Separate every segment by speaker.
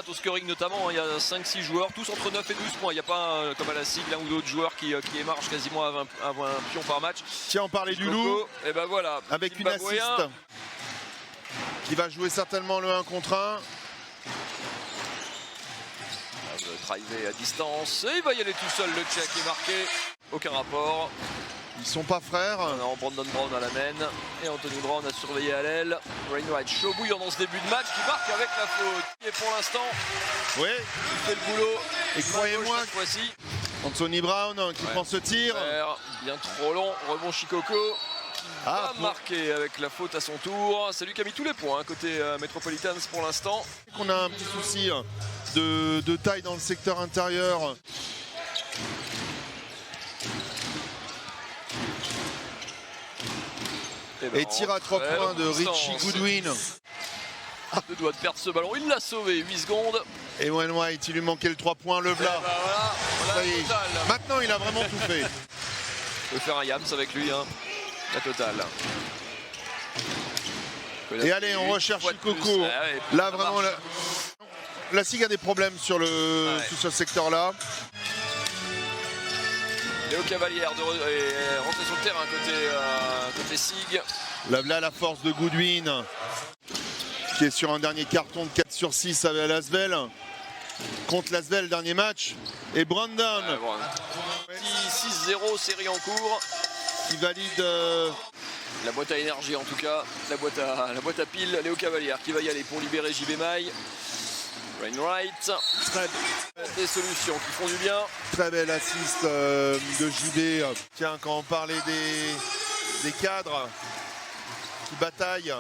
Speaker 1: stats au scoring notamment, hein. Il y a 5-6 joueurs, tous entre 9 et 12 points. Il n'y a pas comme à la SIG l'un ou d'autres joueurs qui émargent quasiment à 20 pions par match.
Speaker 2: Tiens, on parlait du loup.
Speaker 1: Et ben voilà.
Speaker 2: Avec une assist qui va jouer certainement le 1 contre 1.
Speaker 1: Drivé à distance et il va y aller tout seul, le check est marqué, aucun rapport.
Speaker 2: Ils sont pas frères.
Speaker 1: Non, Brandon Brown à la main et Anthony Brown a surveillé à l'aile. Wainwright chaud bouillant dans ce début de match qui marque avec la faute. Et pour l'instant,
Speaker 2: oui,
Speaker 1: il fait le boulot.
Speaker 2: Et croyez-moi, Anthony Brown qui prend ce tir.
Speaker 1: Bien trop long, rebond Shikoko. Va marquer avec la faute à son tour. C'est lui qui a mis tous les points côté Metropolitans pour l'instant.
Speaker 2: On a un petit souci de taille dans le secteur intérieur. Et tir à 3 points de Richie Goodwin.
Speaker 1: Il doit perdre ce ballon, il l'a sauvé, 8 secondes.
Speaker 2: Et Wainwright, il lui manquait le 3 points, le Vla.
Speaker 1: Voilà,
Speaker 2: maintenant il a vraiment tout fait.
Speaker 1: Il peut faire un Yams avec lui, hein. La totale.
Speaker 2: Et allez, on recherche Shikoko. Là vraiment, la SIG a des problèmes sur ce secteur-là.
Speaker 1: Léo Cavalière est rentré sur le terrain côté SIG.
Speaker 2: Là, la force de Goodwin, qui est sur un dernier carton de 4 sur 6 avec Lasvel. Contre Lasvel, dernier match. Et Brandon.
Speaker 1: 6-0, série en cours.
Speaker 2: Qui valide
Speaker 1: la boîte à énergie en tout cas, la boîte à piles. Léo Cavalière qui va y aller pour libérer JB Maille. Wainwright, des solutions qui font du bien.
Speaker 2: Très belle assist de JB. Tiens, quand on parlait des cadres qui bataillent,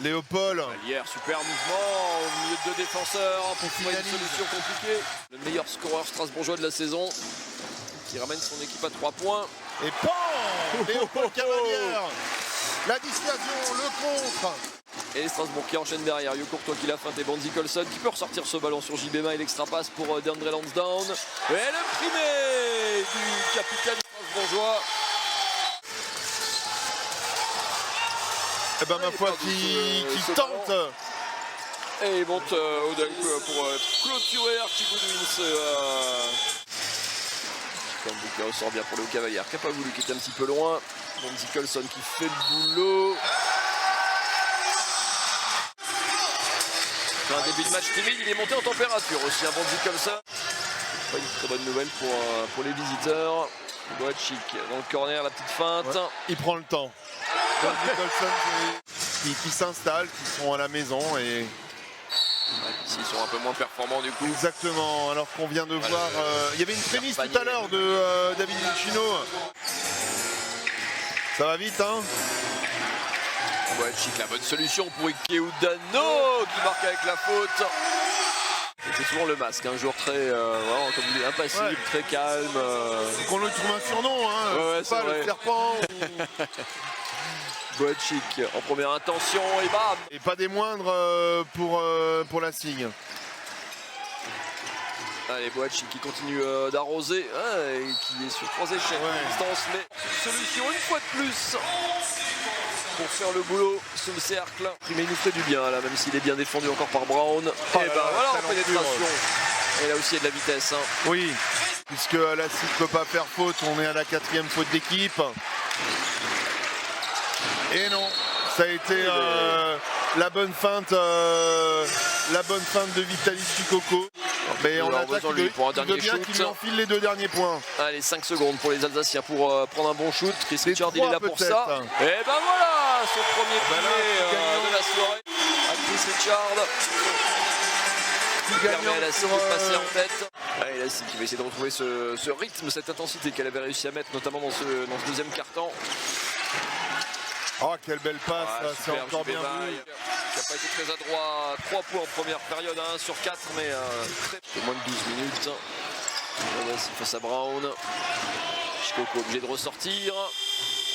Speaker 2: Léopold.
Speaker 1: Hier, super mouvement au milieu de deux défenseurs pour trouver une solution compliquée. Le meilleur scoreur strasbourgeois de la saison qui ramène son équipe à 3 points.
Speaker 2: Et PAN Léopold Cavalière. La dissuasion, le contre.
Speaker 1: Et Strasbourg qui enchaîne derrière. Yo Courtois qui l'a feinté. Bonzi Colson qui peut ressortir ce ballon sur JBMA et l'extra passe pour DeAndre Lansdowne. Et le primé du capitaine strasbourgeois.
Speaker 2: Et ben ma foi qui tente.
Speaker 1: Et il monte au dunk pour clôturer Archie Goodwin. Qui ressort bien pour le Cavalière qui n'a pas voulu, qui était un petit peu loin. Bonzi Colson qui fait le boulot. Un début de match timide, il est monté en température aussi, un Bonzi Colson. Pas une très bonne nouvelle pour les visiteurs. Boachik dans le corner, la petite feinte.
Speaker 2: Ouais, il prend le temps. Bonzi Colson qui s'installe, qui sont à la maison et...
Speaker 1: S'ils sont un peu moins performants du coup.
Speaker 2: Exactement, alors qu'on vient de voir... il y avait une prémisse tout à l'heure de David Lucchino. Ça va vite, hein?
Speaker 1: Boachik, la bonne solution pour Ike Udano qui marque avec la faute. C'est souvent le masque, un joueur très vraiment, comme vous dites, impassible, très calme.
Speaker 2: Qu'on lui trouve un surnom, hein. Pas le serpent.
Speaker 1: Boachik en première intention et bam.
Speaker 2: Et pas des moindres pour la SIG.
Speaker 1: Allez, Boachik qui continue d'arroser et qui est sur 3 échecs distance, mais solution une fois de plus pour faire le boulot sous le cercle. Mais il nous fait du bien là, même s'il est bien défendu encore par Brown. Et ben voilà, en pénétration. Et là aussi il y a de la vitesse. Hein.
Speaker 2: Oui, puisque la SIG ne peut pas faire faute, on est à la 4e faute d'équipe. Et non, ça a été la bonne feinte de Vitaly Shikoko. Mais on attaque de bien qu'il lui enfile les 2 derniers points.
Speaker 1: Allez, 5 secondes pour les Alsaciens pour prendre un bon shoot. Chris Richard il est là pour ça. Et ben voilà, son premier pilier de la soirée à Chris Richard. Qui permet à la SIG de passer en tête. Allez, la SIG qui va essayer de retrouver ce rythme, cette intensité qu'elle avait réussi à mettre, notamment dans ce deuxième quart-temps.
Speaker 2: Oh, quelle belle passe, c'est encore bien vu.
Speaker 1: Qui n'a pas été très adroit, 3 points en première période, 1 sur 4, mais très moins de 12 minutes. Face à Brown. Shikoko obligé de ressortir.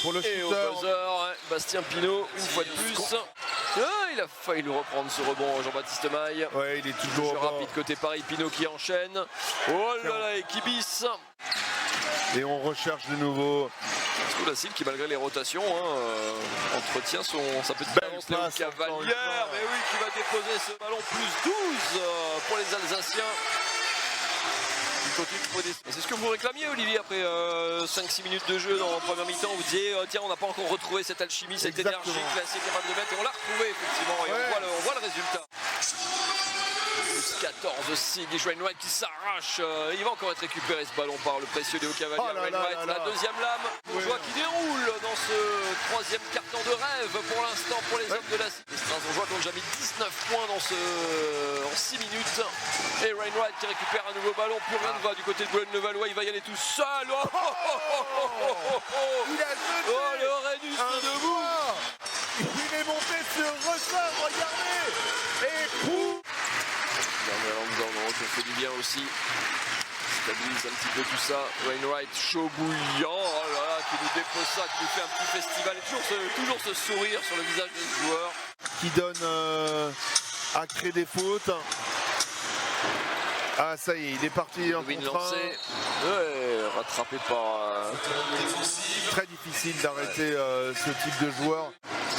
Speaker 2: Pour le
Speaker 1: et au buzzer, Bastien Pinot, une fois de plus. Il a failli le reprendre ce rebond, Jean-Baptiste Maille.
Speaker 2: Ouais, il est toujours
Speaker 1: rapide côté Paris, Pinot qui enchaîne. Oh là là, et Kibis.
Speaker 2: Et on recherche de nouveau
Speaker 1: Surtout la cible qui, malgré les rotations, entretient sa petite avance. Léo Cavalière, mais oui, qui va déposer ce ballon plus 12 pour les Alsaciens. C'est ce que vous réclamiez, Olivier, après 5-6 minutes de jeu dans la première mi-temps. Vous disiez, tiens, on n'a pas encore retrouvé cette alchimie, cette énergie qu'il est assez capable de mettre. Et on l'a retrouvé, effectivement, et on voit le résultat. 14, Siggy Wainwright qui s'arrache. Il va encore être récupéré ce ballon par le précieux Léo Cavalier. La deuxième lame, bourgeois qui déroule dans ce troisième carton de rêve pour l'instant pour les hommes de la Cité. Les Strasbourgeois qui ont déjà mis 19 points en 6 minutes. Et Wainwright qui récupère un nouveau ballon. Plus rien ne va du côté de Boulogne-le-Valois. Il va y aller tout seul.
Speaker 2: Il a jeté
Speaker 1: le Rhenus debout.
Speaker 2: Il est monté sur ressort, regardez. Et pouf.
Speaker 1: On fait du bien aussi. Stabilise un petit peu tout ça. Wainwright chaud bouillant, qui nous dépose ça, qui nous fait un petit festival. Et toujours ce sourire sur le visage de ce joueur.
Speaker 2: Qui donne à créer des fautes. Ah ça y est, il est parti en contre.
Speaker 1: Rattrapé par...
Speaker 2: Très difficile d'arrêter ce type de joueur.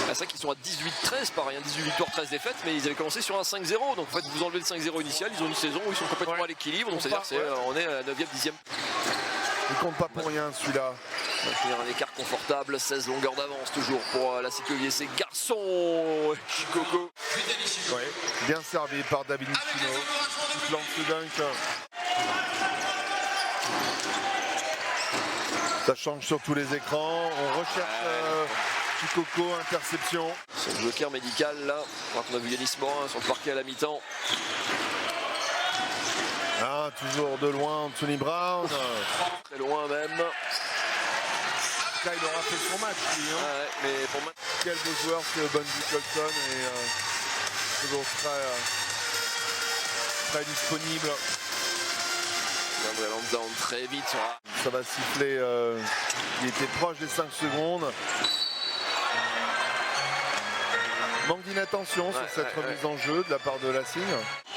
Speaker 1: C'est ça qu'ils sont à 18-13, pareil, 18 victoires, 13 défaites, mais ils avaient commencé sur un 5-0. Donc en fait, vous enlevez le 5-0 initial, ils ont une saison où ils sont complètement à l'équilibre. Donc c'est-à-dire qu'on est à la 9e, 10e.
Speaker 2: Il compte pas pour rien celui-là.
Speaker 1: On va finir un écart confortable, 16 longueurs d'avance toujours pour la Cyclovier. C'est Garçon Chicoco.
Speaker 2: Ouais, bien servi par David Chino. Il plante ce dunk. Ça change sur tous les écrans. On recherche Chicoco, interception.
Speaker 1: C'est le joker médical là. On a vu Yanis Morin sur le parquet à la mi-temps.
Speaker 2: Ah, toujours de loin, Anthony Brown.
Speaker 1: Très loin même.
Speaker 2: Il aura fait son match lui.
Speaker 1: Mais pour moi...
Speaker 2: Quel beau joueur ce Bonzi Colson est toujours très disponible.
Speaker 1: Très vite.
Speaker 2: Ça va siffler. Il était proche des 5 secondes. Manque d'inattention sur cette remise en jeu de la part de Lassigne.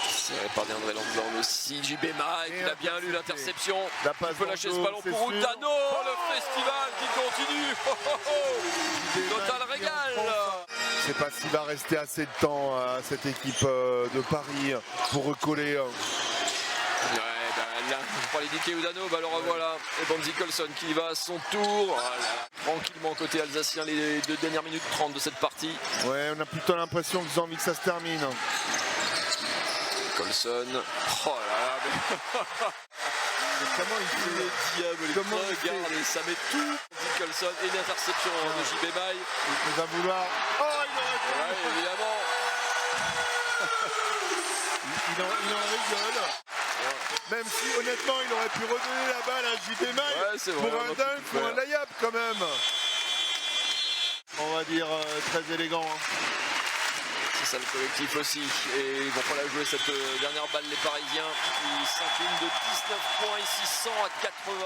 Speaker 1: C'est par DeAndre Lambert aussi. JB Mike, il a bien lu l'interception.
Speaker 2: Il
Speaker 1: peut lâcher ce ballon pour Oudano. Le festival qui continue. Total régal.
Speaker 2: Je ne sais pas s'il va rester assez de temps à cette équipe de Paris pour recoller.
Speaker 1: Là, pour aller indiquer Oudano, le revoilà. Et Bonzi Colson qui va à son tour. Tranquillement côté alsacien les 2 dernières minutes 30 de cette partie.
Speaker 2: Ouais, on a plutôt l'impression qu'ils ont envie que ça se termine.
Speaker 1: Colson. Oh là là, mais...
Speaker 2: Comment il fait
Speaker 1: le diable, regarde, et ça met tout. Colson et l'interception de JB Maille.
Speaker 2: Il va vouloir. Oh, il aurait pu.
Speaker 1: Évidemment.
Speaker 2: il en rigole. Même si honnêtement il aurait pu redonner la balle à JB Maille pour un dunk ou un layup quand même. On va dire très élégant.
Speaker 1: C'est ça le collectif aussi. Et ils vont pas la jouer cette dernière balle les Parisiens qui s'inclinent de 19 points ici 100 à 81.